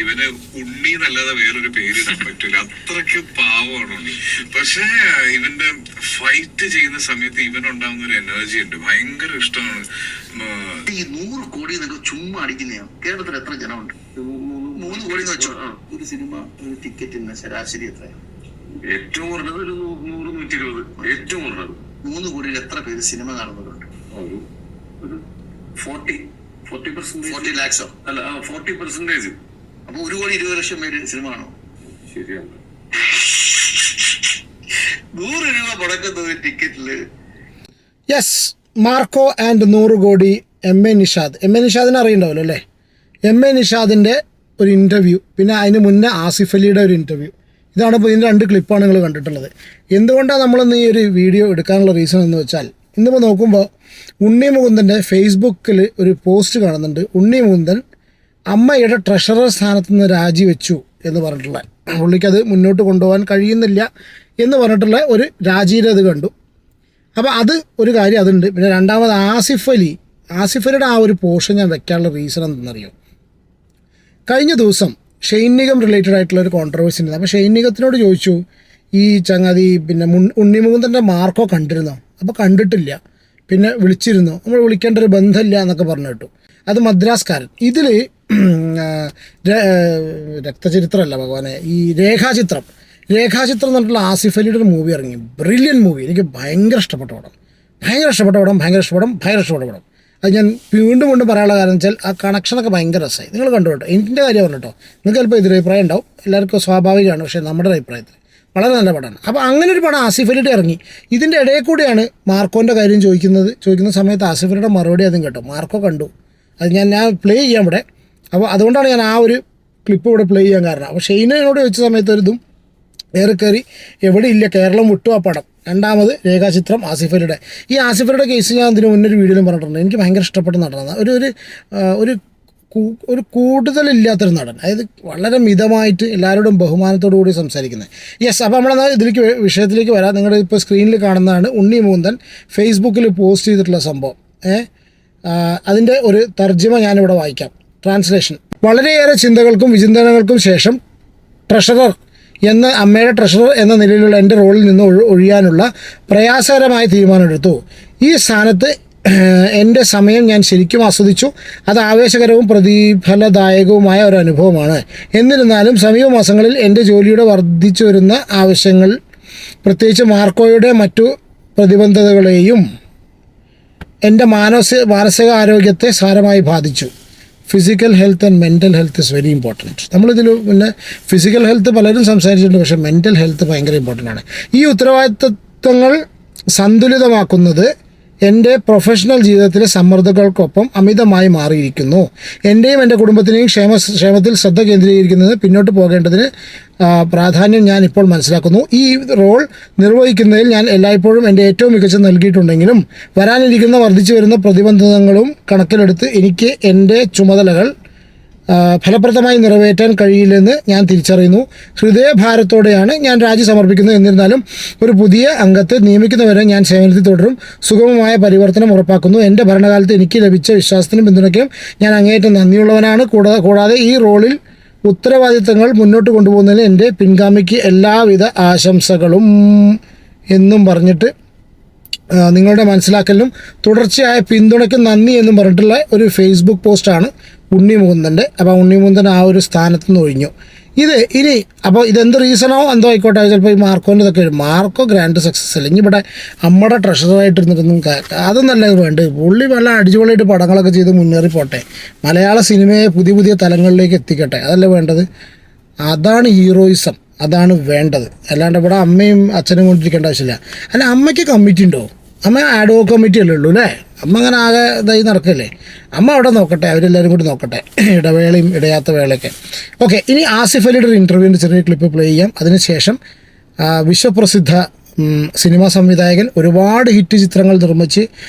ഇവന് ഉണ്ണി എന്നല്ലാതെ വേറൊരു പേരിടാൻ പറ്റൂല, അത്രയ്ക്ക് പാവമാണ് ഉണ്ണി. പക്ഷെ ഇവന്റെ ഫൈറ്റ് ചെയ്യുന്ന സമയത്ത് ഇവനുണ്ടാകുന്ന ഒരു എനർജി ഉണ്ട്, ഭയങ്കര ഇഷ്ടമാണ്. ഈ 100 കോടി എന്നൊക്കെ ചുമ്മാ അടിക്കുന്നതാണ്. കേരളത്തിൽ എത്ര ജനമുണ്ട്? 3 കോടി എന്ന് വെച്ചോ. ഒരു സിനിമ ഒരു ടിക്കറ്റിന് ശരാശരി എത്രയാണ്? ഏറ്റവും കുറഞ്ഞത് ഒരു 100-120, ഏറ്റവും കുറഞ്ഞത്. 3 കോടിയിൽ എത്ര പേര് സിനിമ കാണുന്നവരുണ്ട്? ഒരു 40% ലാക്സോ? അല്ല, 40%. അപ്പൊ 1,20,00,000 പേര് സിനിമ കാണും. ശരിയാണ്. 100 രൂപ മുടക്കുന്നത് ടിക്കറ്റില്. യെസ്, മാർക്കോ ആൻഡ് 100 കോടി. എം എ നിഷാദിനെ അറിയണ്ടാവല്ലോ അല്ലേ? എം എ നിഷാദിൻ്റെ ഒരു ഇൻ്റർവ്യൂ, പിന്നെ അതിന് മുന്നേ ആസിഫ് അലിയുടെ ഒരു ഇൻ്റർവ്യൂ. ഇതാണ് ഇപ്പോൾ ഇതിൻ്റെ 2 ക്ലിപ്പാണ് നിങ്ങൾ കണ്ടിട്ടുള്ളത്. എന്തുകൊണ്ടാണ് നമ്മളിന്ന് ഈ ഒരു വീഡിയോ എടുക്കാനുള്ള റീസൺ എന്ന് വെച്ചാൽ, ഇന്നിപ്പോൾ നോക്കുമ്പോൾ ഉണ്ണി മുകുന്ദൻ്റെ ഫേസ്ബുക്കിൽ ഒരു പോസ്റ്റ് കാണുന്നുണ്ട്. ഉണ്ണി മുകുന്ദൻ അമ്മയുടെ ട്രഷറർ സ്ഥാനത്ത് നിന്ന് രാജിവെച്ചു എന്ന് പറഞ്ഞിട്ടുള്ള, പുള്ളിക്കത് മുന്നോട്ട് കൊണ്ടുപോകാൻ കഴിയുന്നില്ല എന്ന് പറഞ്ഞിട്ടുള്ള ഒരു രാജിയുടെ ഇത് കണ്ടു. അപ്പോൾ അത് ഒരു കാര്യം അതുണ്ട്. പിന്നെ രണ്ടാമത് ആസിഫ് അലിയുടെ ആ ഒരു പോർഷൻ ഞാൻ വെക്കാനുള്ള റീസൺ എന്തെന്നറിയോ? കഴിഞ്ഞ ദിവസം ഷെയ്ൻ നിഗം റിലേറ്റഡ് ആയിട്ടുള്ള ഒരു കോൺട്രവേഴ്സി ഉണ്ട്. അപ്പോൾ ഷെയ്ൻ നിഗത്തിനോട് ചോദിച്ചു, ഈ ചങ്ങാതി പിന്നെ ഉണ്ണി മുകുന്ദൻ്റെ മാർക്കോ കണ്ടിരുന്നോ? അപ്പോൾ കണ്ടിട്ടില്ല. പിന്നെ വിളിച്ചിരുന്നു, നമ്മൾ വിളിക്കേണ്ട ഒരു ബന്ധമില്ല എന്നൊക്കെ പറഞ്ഞു കേട്ടു. അത് മദ്രാസ്കാരൻ. ഇതിൽ രക്തചരിത്രമല്ല ഭഗവാനെ, ഈ രേഖാചിത്രം എന്ന് പറഞ്ഞിട്ടുള്ള ആസിഫ് അലിയുടെ ഒരു മൂവി ഇറങ്ങി. Brilliant movie. എനിക്ക് ഭയങ്കര ഇഷ്ടപ്പെട്ട പടം. അത് ഞാൻ വീണ്ടും പറയാനുള്ള കാരണം വെച്ചാൽ ആ കണക്ഷനൊക്കെ ഭയങ്കര രസമായി. നിങ്ങൾ കണ്ടു കേട്ടോ. എൻ്റെ കാര്യം പറഞ്ഞു കേട്ടോ. നിങ്ങൾക്ക് ചിലപ്പോൾ എതിരഭിപ്രായം ഉണ്ടാവും, എല്ലാവർക്കും സ്വാഭാവികമാണ്. പക്ഷേ നമ്മുടെ അഭിപ്രായത്തിൽ വളരെ നല്ല പടമാണ്. അപ്പോൾ അങ്ങനെ ഒരു പടം ആസിഫ് അലിയുടെ ഇറങ്ങി. ഇതിൻ്റെ ഇടയിൽ കൂടിയാണ് മാർക്കോൻ്റെ കാര്യം ചോദിക്കുന്ന സമയത്ത് ആസിഫ് അലിയുടെ മറുപടി അതും കേട്ടോ. മാർക്കോ കണ്ടു. അത് ഞാൻ പ്ലേ ചെയ്യാം ഇവിടെ. അപ്പോൾ അതുകൊണ്ടാണ് ഞാൻ ആ ഒരു ക്ലിപ്പ് ഇവിടെ പ്ലേ ചെയ്യാൻ കാരണം. അപ്പോൾ ഷെയ്നോട് ചോദിച്ച സമയത്ത് ഒരു ഇതും ഏറെ കയറി എവിടെ ഇല്ല, കേരളം വിട്ടു ആ പടം. രണ്ടാമത് രേഖാചിത്രം ആസിഫ് അലിയുടെ. ഈ ആസിഫ് അലിയുടെ കേസ് ഞാൻ അതിന് മുന്നൊരു വീഡിയോയിലും പറഞ്ഞിട്ടുണ്ട്. എനിക്ക് ഭയങ്കര ഇഷ്ടപ്പെട്ട നടനാണ്. ഒരു കൂടുതലില്ലാത്തൊരു നടൻ, അതായത് വളരെ മിതമായിട്ട് എല്ലാവരോടും ബഹുമാനത്തോടു കൂടി സംസാരിക്കുന്നത്. യെസ്, അപ്പോൾ നമ്മളെന്നാൽ വിഷയത്തിലേക്ക് വരാം. നിങ്ങളുടെ ഇപ്പോൾ സ്ക്രീനിൽ കാണുന്നതാണ് ഉണ്ണി മുകുന്ദൻ ഫേസ്ബുക്കിൽ പോസ്റ്റ് ചെയ്തിട്ടുള്ള സംഭവം. അതിൻ്റെ ഒരു തർജ്ജിമ ഞാനിവിടെ വായിക്കാം. ട്രാൻസ്ലേഷൻ. വളരെയേറെ ചിന്തകൾക്കും വിചിന്തനങ്ങൾക്കും ശേഷം അമ്മയുടെ ട്രഷറർ എന്ന നിലയിലുള്ള എൻ്റെ റോളിൽ നിന്ന് ഒഴിയാനുള്ള പ്രയാസകരമായ തീരുമാനമെടുത്തു. ഈ സ്ഥാനത്ത് എൻ്റെ സമയം ഞാൻ ശരിക്കും ആസ്വദിച്ചു. അത് ആവേശകരവും പ്രതിഫലദായകവുമായ ഒരു അനുഭവമാണ്. എന്നിരുന്നാലും സമീപ മാസങ്ങളിൽ എൻ്റെ ജോലിയുടെ വർദ്ധിച്ചു വരുന്ന ആവശ്യങ്ങൾ, പ്രത്യേകിച്ച് മാർക്കോയുടെ മറ്റു പ്രതിബദ്ധതകളെയും എൻ്റെ മാനസിക ആരോഗ്യത്തെ സാരമായി ബാധിച്ചു. Physical health and mental health is very important. നമ്മളിതിൽ പിന്നെ ഫിസിക്കൽ ഹെൽത്ത് പലരും സംസാരിച്ചിട്ടുണ്ട്, പക്ഷേ മെൻ്റൽ ഹെൽത്ത് ഭയങ്കര ഇമ്പോർട്ടൻ്റ് ആണ്. ഈ ഉത്തരവാദിത്തങ്ങൾ സന്തുലിതമാക്കുന്നത് എൻ്റെ പ്രൊഫഷണൽ ജീവിതത്തിലെ സമ്മർദ്ദങ്ങൾക്കൊപ്പം അമിതമായി മാറിയിരിക്കുന്നു. എൻ്റെയും എൻ്റെ കുടുംബത്തിൻ്റെയും ക്ഷേമത്തിൽ ശ്രദ്ധ കേന്ദ്രീകരിക്കുന്നത് പിന്നോട്ട് പോകേണ്ടതിന് പ്രാധാന്യം ഞാൻ ഇപ്പോൾ മനസ്സിലാക്കുന്നു. ഈ റോൾ നിർവഹിക്കുന്നതിൽ ഞാൻ എല്ലായ്പ്പോഴും എൻ്റെ ഏറ്റവും മികച്ച നൽകിയിട്ടുണ്ടെങ്കിലും വരാനിരിക്കുന്ന വർദ്ധിച്ചു വരുന്ന പ്രതിബന്ധങ്ങളും കണക്കിലെടുത്ത് എനിക്ക് എൻ്റെ ചുമതലകൾ ഫലപ്രദമായി നിറവേറ്റാൻ കഴിയില്ലെന്ന് ഞാൻ തിരിച്ചറിയുന്നു. ഹൃദയഭാരത്തോടെയാണ് ഞാൻ രാജി സമർപ്പിക്കുന്നത്. എന്നിരുന്നാലും ഒരു പുതിയ അംഗത്തെ നിയമിക്കുന്നവരെ ഞാൻ സേവനത്തിൽ തുടരും. സുഗമമായ പരിവർത്തനം ഉറപ്പാക്കുന്നു. എൻ്റെ ഭരണകാലത്ത് എനിക്ക് ലഭിച്ച വിശ്വാസത്തിനും പിന്തുണയ്ക്കും ഞാൻ അങ്ങേയറ്റം നന്ദിയുള്ളവനാണ്. കൂടാതെ ഈ റോളിൽ ഉത്തരവാദിത്തങ്ങൾ മുന്നോട്ട് കൊണ്ടുപോകുന്നതിന് എൻ്റെ പിൻഗാമിക്ക് എല്ലാവിധ ആശംസകളും എന്നും പറഞ്ഞിട്ട് നിങ്ങളുടെ മനസ്സിലാക്കലിനും തുടർച്ചയായ പിന്തുണയ്ക്കും നന്ദി എന്നും പറഞ്ഞിട്ടുള്ള ഒരു ഫേസ്ബുക്ക് പോസ്റ്റാണ് ഉണ്ണി മുകുന്ദൻ്റെ. അപ്പോൾ ഉണ്ണി മുകുന്ദൻ ആ ഒരു സ്ഥാനത്ത് നിന്ന് ഒഴിഞ്ഞു. അപ്പോൾ ഇതെന്ത് റീസണോ എന്തോ ആയിക്കോട്ടെ, ചിലപ്പോൾ ഈ മാർക്കോൻ്റെ ഇതൊക്കെ മാർക്കോ ഗ്രാൻഡ് സക്സസ് അല്ല. ഇനി ഇവിടെ അമ്മയുടെ ട്രഷറായിട്ടിരുന്നിട്ടൊന്നും അതൊന്നല്ല വേണ്ടത്. പുള്ളി നല്ല അടിച്ചുപൊളിയായിട്ട് പടങ്ങളൊക്കെ ചെയ്ത് മുന്നേറി പോട്ടെ, മലയാള സിനിമയെ പുതിയ തലങ്ങളിലേക്ക് എത്തിക്കട്ടെ, അതല്ല വേണ്ടത്. അതാണ് ഹീറോയിസം, അതാണ് വേണ്ടത്. അല്ലാണ്ട് ഇവിടെ അമ്മയും അച്ഛനും കൊണ്ടിരിക്കേണ്ട ആവശ്യമില്ല. അല്ല, അമ്മയ്ക്ക് കമ്മിറ്റി ഉണ്ടോ? അമ്മ ആഡോ കമ്മിറ്റി അല്ലേ ഉള്ളൂ അല്ലേ? അമ്മ അങ്ങനെ ആകെ ഇതായി നടക്കല്ലേ? അമ്മ അവിടെ നോക്കട്ടെ, അവരെല്ലാവരും കൂടി നോക്കട്ടെ, ഇടവേളയും ഇടയാത്ത വേളയൊക്കെ. ഓക്കെ, ഇനി ആസിഫ് അലിയുടെ ഒരു ഇൻ്റർവ്യൂവിൻ്റെ ചെറിയ ക്ലിപ്പ് പ്ലേ ചെയ്യാം. അതിനുശേഷം വിശ്വപ്രസിദ്ധ സിനിമാ സംവിധായകൻ, ഒരുപാട് ഹിറ്റ് ചിത്രങ്ങൾ നിർമ്മിച്ച്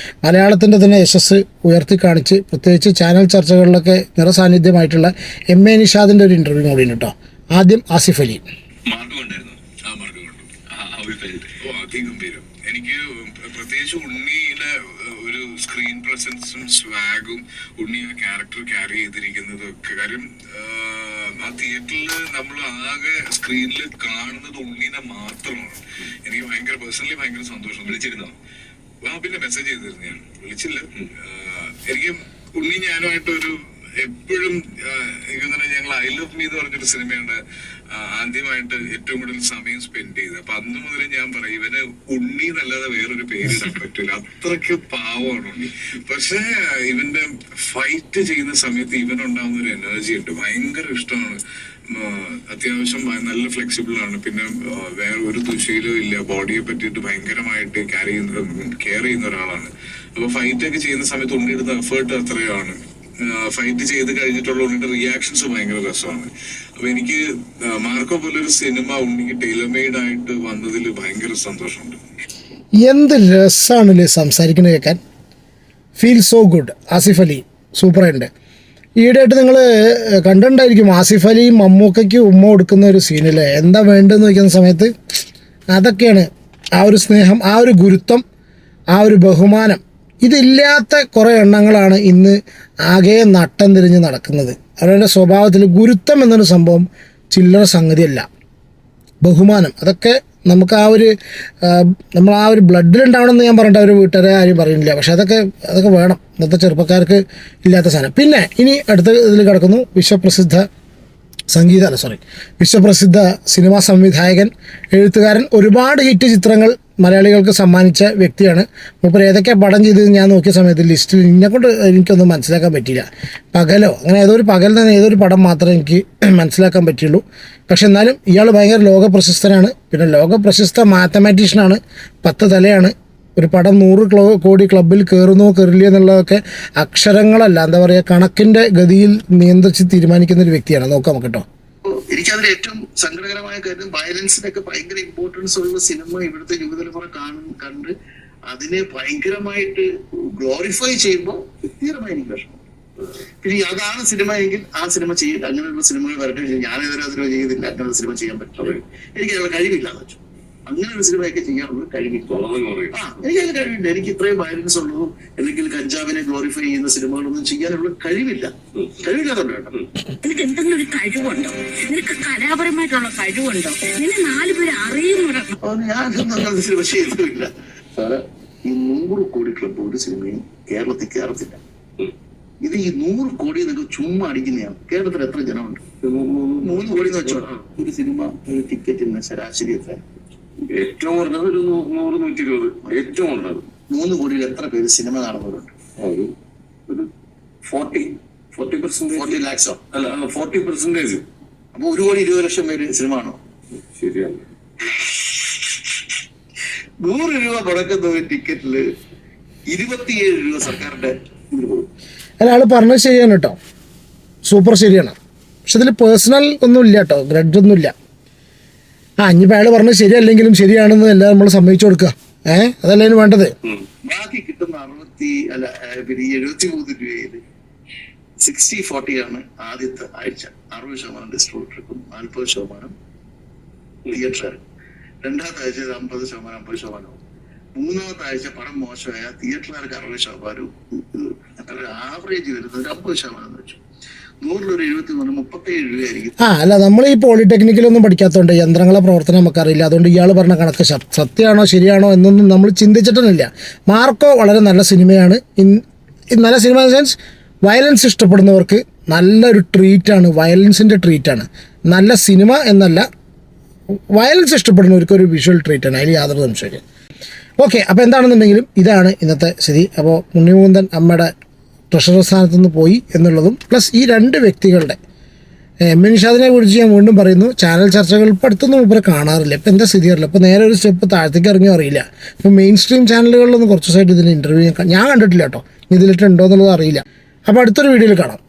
മലയാളത്തിൻ്റെ തന്നെ യശസ് ഉയർത്തി കാണിച്ച് പ്രത്യേകിച്ച് ചാനൽ ചർച്ചകളിലൊക്കെ നിറസാന്നിധ്യമായിട്ടുള്ള എം എ നിഷാദിൻ്റെ ഒരു ഇൻ്റർവ്യൂ കൂടി ഉണ്ട് കേട്ടോ. ആദ്യം ആസിഫ് അലി. എനിക്ക് പ്രത്യേകിച്ച് ഉണ്ണിയിലെ ഒരു സ്ക്രീൻ പ്രസൻസും സ്വാഗും ഉണ്ണി ആ ക്യാരക്ടർ ക്യാരി ചെയ്തിരിക്കുന്നതും ഒക്കെ. കാര്യം ആ തിയേറ്ററിൽ നമ്മൾ ആകെ സ്ക്രീനിൽ കാണുന്നത് ഉണ്ണീനെ മാത്രമാണ്. എനിക്ക് പേഴ്സണലി ഭയങ്കര സന്തോഷം. വിളിച്ചിരുന്നോ? പിന്നെ മെസ്സേജ് ചെയ്തിരുന്നു, ഞാൻ വിളിച്ചില്ല. എനിക്ക് ഉണ്ണി ഞാനുമായിട്ടൊരു എപ്പോഴും എനിക്ക് തന്നെ ഞങ്ങൾ ഐ ലവ് മീ എന്ന് പറഞ്ഞൊരു സിനിമയാണ് ആദ്യമായിട്ട് ഏറ്റവും കൂടുതൽ സമയം സ്പെൻഡ് ചെയ്തത്. അപ്പൊ അന്ന് മുതൽ ഞാൻ പറയും, ഇവന് ഉണ്ണി എന്നല്ലാതെ വേറൊരു പേരിടാൻ പറ്റില്ല, അത്രയ്ക്ക് പാവമാണ് ഉണ്ണി. പക്ഷെ ഇവന്റെ ഫൈറ്റ് ചെയ്യുന്ന സമയത്ത് ഇവനുണ്ടാവുന്ന ഒരു എനർജി ഉണ്ട്, ഭയങ്കര ഇഷ്ടമാണ്. അത്യാവശ്യം നല്ല ഫ്ലെക്സിബിൾ ആണ്. പിന്നെ വേറെ ഒരു ദുശീലവും ഇല്ല. ബോഡിയെ പറ്റിയിട്ട് ഭയങ്കരമായിട്ട് കെയർ ചെയ്യുന്ന ഒരാളാണ്. അപ്പൊ ഫൈറ്റ് ഒക്കെ ചെയ്യുന്ന സമയത്ത് ഉണ്ണിയെടുത്ത എഫേർട്ട് അത്രയാണ്. ഫൈറ്റ് ചെയ്ത് കഴിഞ്ഞിട്ടുള്ള ഉണ്ണിയുടെ റിയാക്ഷൻസ് ഭയങ്കര രസമാണ്. അപ്പൊ എനിക്ക് മാർക്കോ പോലൊരു സിനിമ ഉണ്ണിക്ക് ടൈലർ മെയ്ഡ് ആയിട്ട് വന്നതിൽ ഭയങ്കര സന്തോഷമുണ്ട്. എന്ത് രസമാണല്ലേ സംസാരിക്കുന്നത് കേൾക്കാൻ. Feel so good. Asif Ali സൂപ്പറായിട്ടുണ്ട്. ഈയിടെയായിട്ട് നിങ്ങൾ കണ്ടിട്ടുണ്ടായിരിക്കും ആസിഫ് അലിയും മമ്മൂക്കയ്ക്ക് ഉമ്മ കൊടുക്കുന്ന ഒരു സീനില്ലേ, എന്താ വേണ്ടതെന്ന് ചോദിക്കുന്ന സമയത്ത് അതൊക്കെയാണ് ആ ഒരു സ്നേഹം, ആ ഒരു ഗുരുത്വം, ആ ഒരു ബഹുമാനം. ഇതില്ലാത്ത കുറേ എണ്ണങ്ങളാണ് ഇന്ന് ആകെ നട്ടം തിരിഞ്ഞ് നടക്കുന്നത്. അവരുടെ സ്വഭാവത്തിൽ ഗുരുത്വം എന്നൊരു സംഭവം ചില്ലറ സംഗതിയല്ല. ബഹുമാനം അതൊക്കെ നമുക്ക് നമ്മൾ ആ ഒരു ബ്ലഡിലുണ്ടാവണമെന്ന് ഞാൻ പറഞ്ഞിട്ട് അവർ വീട്ടുകാരെ ആരും പറയുന്നില്ല. പക്ഷെ അതൊക്കെ വേണം, ഇന്നത്തെ ചെറുപ്പക്കാർക്ക് ഇല്ലാത്ത സാധനം. പിന്നെ ഇനി അടുത്ത ഇതിൽ കിടക്കുന്നു വിശ്വപ്രസിദ്ധ സിനിമാ സംവിധായകൻ, എഴുത്തുകാരൻ, ഒരുപാട് ഹിറ്റ് ചിത്രങ്ങൾ മലയാളികൾക്ക് സമ്മാനിച്ച വ്യക്തിയാണ്. മൂപ്പർ ഏതൊക്കെ പടം ചെയ്തത് ഞാൻ നോക്കിയ സമയത്ത് ലിസ്റ്റിൽ എന്നെക്കൊണ്ട് എനിക്കൊന്നും മനസ്സിലാക്കാൻ പറ്റിയില്ല. പകലോ അങ്ങനെ പകലിൽ നിന്ന് ഏതൊരു പടം മാത്രമേ എനിക്ക് മനസ്സിലാക്കാൻ പറ്റുള്ളൂ. പക്ഷെ എന്നാലും ഇയാൾ ഭയങ്കര ലോകപ്രശസ്തനാണ്. പിന്നെ ലോകപ്രശസ്ത മാത്തമാറ്റീഷ്യനാണ്. 10 തലയാണ്. ഒരു പടം 100 കോടി ക്ലബിൽ കയറുന്നോ കയറില്ല എന്നുള്ളതൊക്കെ അക്ഷരങ്ങളല്ല, എന്താ പറയുക, കണക്കിൻ്റെ ഗതിയിൽ നിയന്ത്രിച്ച് തീരുമാനിക്കുന്ന ഒരു വ്യക്തിയാണ്. നോക്കാം നമുക്ക് കേട്ടോ. എനിക്കതിൽ ഏറ്റവും സങ്കടകരമായ കാര്യം വയലൻസിനൊക്കെ ഭയങ്കര ഇമ്പോർട്ടൻസ് ഉള്ള സിനിമ ഇവിടുത്തെ യുവതലമുറ കണ്ട് അതിനെ ഭയങ്കരമായിട്ട് ഗ്ലോറിഫൈ ചെയ്യുമ്പോൾ വ്യക്തിപരമായി എനിക്ക് വിഷമം. പിന്നെ അതാണ് സിനിമ എങ്കിൽ ആ സിനിമ ചെയ്യില്ല. അങ്ങനെയുള്ള സിനിമകൾ വരട്ടെ. ഞാനേതൊരു സിനിമ ചെയ്തില്ല, അങ്ങനെയുള്ള സിനിമ ചെയ്യാൻ പറ്റില്ല. എനിക്ക് അതിനുള്ള കഴിവില്ല എന്ന് വെച്ചു. അങ്ങനെ ഒരു സിനിമയൊക്കെ ചെയ്യാനുള്ള കഴിവില്ല. എനിക്ക് അതിന് കഴിവില്ല. എനിക്ക് ഇത്രയും വയലൻസ് ഉള്ളതും അല്ലെങ്കിൽ കഞ്ചാവിനെ ഗ്ലോറിഫൈ ചെയ്യുന്ന സിനിമകളൊന്നും ചെയ്യാനുള്ള കഴിവില്ലാത്തതുകൊണ്ട്. നിനക്ക് എന്തെങ്കിലും ഒരു കഴിവുണ്ടോ? നിനക്ക് കലാപരമായിട്ടുള്ള കഴിവുണ്ടോ? നിന്നെ 4 പേര് അറിയുന്നുണ്ടോ? ഞാനൊന്നും അങ്ങനത്തെ സിനിമ ചെയ്തിട്ടില്ല. ഈ 100 കോടി ക്ലബ് ഒരു സിനിമയും കേരളത്തിൽ കയറത്തില്ല. ഇത് ഈ 100 കോടി നിങ്ങൾക്ക് ചുമ്മാ അടിക്കുന്നതാണ്. കേരളത്തിൽ എത്ര ജനമുണ്ട്? 3 കോടി എന്ന് വെച്ചോ. ഒരു സിനിമ ഒരു ടിക്കറ്റിന് ശരാശരി എത്ര? ഏറ്റവും കുറഞ്ഞത് ഒരു 100-120. ഏറ്റവും കുറഞ്ഞത് 3 കോടിയിൽ എത്ര പേര് സിനിമ കാണുന്നവരുണ്ട്? ഒരു 40% 40 ലാക്സോ? അല്ല, 40%. അപ്പൊ 1,20,00,000 പേര് സിനിമ കാണോ? ശരിയാണ്. 100 രൂപ മുടക്കുന്ന ഒരു ടിക്കറ്റില് 27 രൂപ സർക്കാരിന്റെ ഇതിന് പോകും. ഒരാൾ പറഞ്ഞത് ശരിയാണ് കേട്ടോ, സൂപ്പർ ശരിയാണ്. പക്ഷെ ഇതിൽ പേഴ്സണൽ ഒന്നും ഇല്ല കേട്ടോ, ഗ്രഡ്ജ് ഒന്നുമില്ല. ഇനിയിപ്പോൾ അയാൾ പറഞ്ഞത് ശരിയല്ലെങ്കിലും ശരിയാണെന്ന് എല്ലാം നമ്മൾ സമ്മതിച്ചു കൊടുക്കുക. അതല്ല അതിന് വേണ്ടത്. ബാക്കി കിട്ടുന്ന 73 രൂപയില് 60-40 ആണ് ആദ്യത്തെ ആഴ്ച. 60% ഡിസ്ട്രിബ്യൂട്ടർക്കും 40% തിയേറ്റർ. രണ്ടാമത്തെ ആഴ്ച 50%. മൂന്നാമത്തെ ആഴ്ച പടം മോശമായ തിയേറ്ററുകാർക്ക് 60%. ആവറേജ് വരുന്നത് 50% എന്ന് വെച്ചു. 100-177 രൂപയായിരിക്കും. അല്ല, നമ്മൾ ഈ പോളിടെക്നിക്കിലൊന്നും പഠിക്കാത്തതുകൊണ്ട് യന്ത്രങ്ങളെ പ്രവർത്തനം നമുക്കറിയില്ല. അതുകൊണ്ട് ഇയാൾ പറഞ്ഞ കണക്ക് സത്യമാണോ ശരിയാണോ എന്നൊന്നും നമ്മൾ ചിന്തിച്ചിട്ടൊന്നുമില്ല. മാർക്കോ വളരെ നല്ല സിനിമയാണ്. നല്ല സിനിമ ഇൻ സെൻസ് വയലൻസ് ഇഷ്ടപ്പെടുന്നവർക്ക് നല്ലൊരു ട്രീറ്റാണ്, വയലൻസിൻ്റെ ട്രീറ്റാണ്. നല്ല സിനിമ എന്നല്ല, വയലൻസ് ഇഷ്ടപ്പെടുന്നവർക്ക് ഒരു വിഷ്വൽ ട്രീറ്റാണ്, അതിൽ യാതൊരു സംശയമില്ല. ഓക്കെ, അപ്പോൾ എന്താണെന്നുണ്ടെങ്കിലും ഇതാണ് ഇന്നത്തെ സ്ഥിതി. അപ്പോൾ ഉണ്ണിമുകുന്ദൻ അമ്മയുടെ ട്രഷറർ സ്ഥാനത്ത് നിന്ന് പോയി എന്നുള്ളതും പ്ലസ് ഈ 2 വ്യക്തികളുടെ എം.എൻ. നിഷാദിനെ കുറിച്ച് ഞാൻ വീണ്ടും പറയുന്നു, ചാനൽ ചർച്ചകൾ ഇപ്പോൾ അടുത്തൊന്നും ഇവരെ കാണാറില്ല. ഇപ്പോൾ എന്താ സ്ഥിതി അറിയില്ല. ഇപ്പോൾ നേരെ ഒരു സ്റ്റെപ്പ് താഴത്തേക്ക് ഇറങ്ങിയോ അറിയില്ല. ഇപ്പോൾ മെയിൻ സ്ട്രീം ചാനലുകളിലൊന്നും കുറച്ച് ദിവസമായിട്ട് ഇതിൻ്റെ ഇൻ്റർവ്യൂ ഞാൻ കണ്ടിട്ടില്ല കേട്ടോ. ഇതിലിട്ടുണ്ടോ എന്നുള്ളത് അറിയില്ല. അപ്പോൾ അടുത്തൊരു വീഡിയോയിൽ കാണാം.